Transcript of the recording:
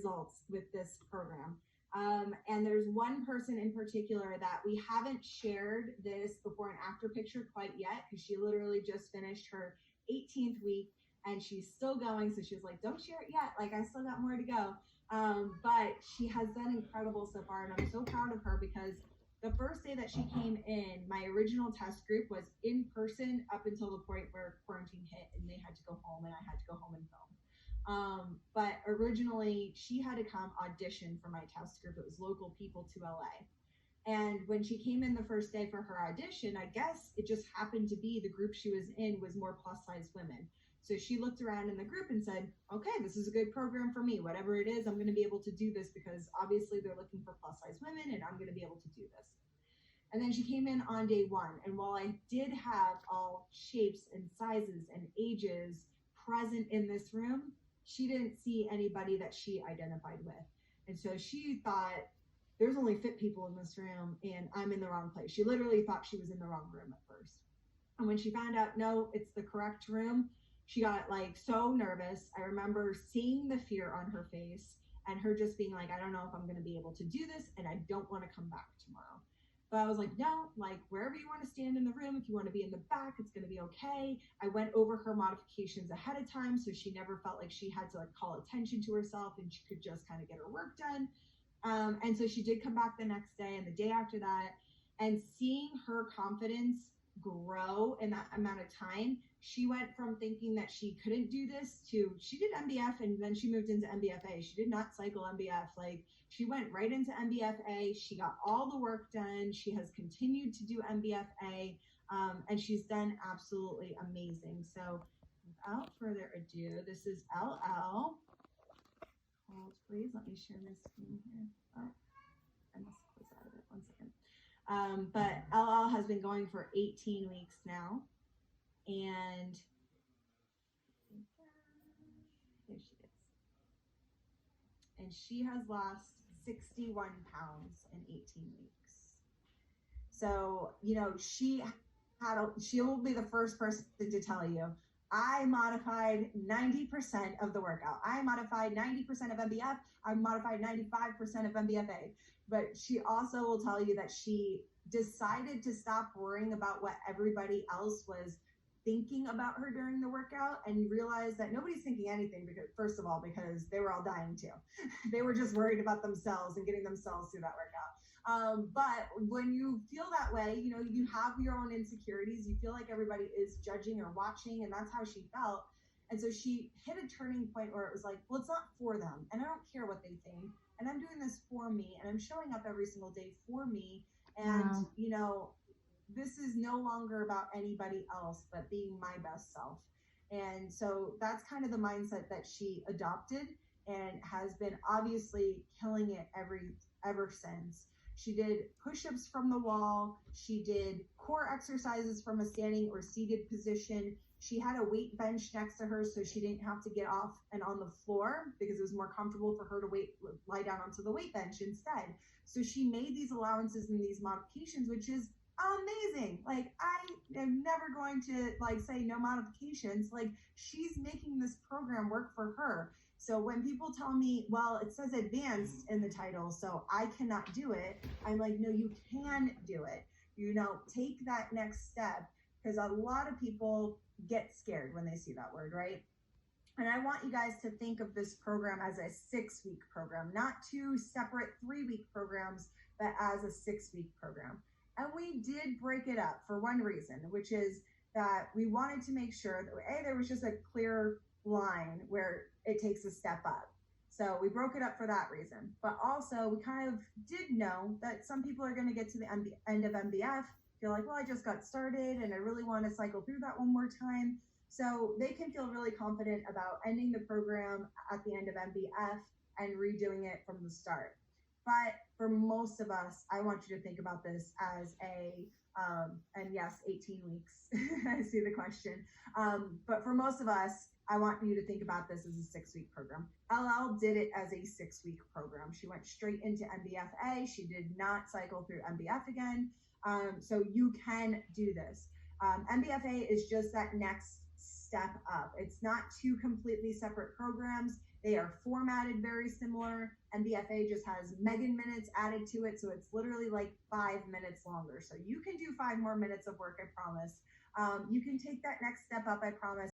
results with this program. And there's one person in particular that we haven't shared this before and after picture quite yet, because she literally just finished her 18th week and she's still going. So she was like, don't share it yet. Like, I still got more to go. But she has done incredible so far. And I'm so proud of her, because the first day that she came in, my original test group was in person up until the point where quarantine hit and they had to go home and I had to go home and film. But originally she had to come audition for my test group. It was local people to LA. And when she came in the first day for her audition, I guess it just happened to be the group she was in was more plus size women. So she looked around in the group and said, okay, this is a good program for me. Whatever it is, I'm going to be able to do this, because obviously they're looking for plus size women and I'm going to be able to do this. And then she came in on day one. And while I did have all shapes and sizes and ages present in this room, she didn't see anybody that she identified with. And so she thought, there's only fit people in this room and I'm in the wrong place. She literally thought she was in the wrong room at first. And when she found out, no, it's the correct room, she got like so nervous. I remember seeing the fear on her face and her just being like, I don't know if I'm going to be able to do this and I don't want to come back tomorrow. But I was like, no, like wherever you want to stand in the room, if you want to be in the back, it's going to be okay. I went over her modifications ahead of time, so she never felt like she had to like call attention to herself and she could just kind of get her work done. And so she did come back the next day and the day after that, and seeing her confidence grow in that amount of time, she went from thinking that she couldn't do this to, she did MBF and then she moved into MBFA. She did not cycle MBF. Like, she went right into MBFA. She got all the work done. She has continued to do MBFA, and she's done absolutely amazing. So without further ado, this is LL. Hold, please. Let me share my screen here. Oh, I must close out of it. 1 second. But LL has been going for 18 weeks now. And here she is. And she has lost 61 pounds in 18 weeks. So, you know, she will be the first person to tell you, I modified 90% of the workout. I modified 90% of MBF. I modified 95% of MBFA. But she also will tell you that she decided to stop worrying about what everybody else was thinking about her during the workout, and realized that nobody's thinking anything, because first of all, because they were all dying too. They were just worried about themselves and getting themselves through that workout. But when you feel that way, you know, you have your own insecurities. You feel like everybody is judging or watching, and that's how she felt. And so she hit a turning point where it was like, well, it's not for them, and I don't care what they think, and I'm doing this for me, and I'm showing up every single day for me. And, you know, this is no longer about anybody else, but being my best self. And so that's kind of the mindset that she adopted and has been obviously killing it ever since. She did push-ups from the wall. She did core exercises from a standing or seated position. She had a weight bench next to her, so she didn't have to get off and on the floor, because it was more comfortable for her to lie down onto the weight bench instead. So she made these allowances and these modifications, which is amazing. Like, I am never going to like say no modifications. Like, she's making this program work for her. So when people tell me, well, it says advanced in the title, so I cannot do it, I'm like, no, you can do it. You know, take that next step, because a lot of people get scared when they see that word, right? And I want you guys to think of this program as a 6-week program, not 2 separate 3-week programs, but as a 6-week program. And we did break it up for one reason, which is that we wanted to make sure that there was just a clear line where it takes a step up. So we broke it up for that reason. But also, we kind of did know that some people are going to get to the end of MBF, feel like, well, I just got started and I really want to cycle through that one more time. So they can feel really confident about ending the program at the end of MBF and redoing it from the start. But for most of us, I want you to think about this as and yes, 18 weeks, I see the question. But for most of us, I want you to think about this as a 6-week program. LL did it as a 6-week program. She went straight into MBFA. She did not cycle through MBF again. So you can do this. MBFA is just that next step up. It's not 2 completely separate programs. They are formatted very similar. MBFA just has Megan minutes added to it, so it's literally like 5 minutes longer. So you can do 5 more minutes of work, I promise. You can take that next step up, I promise.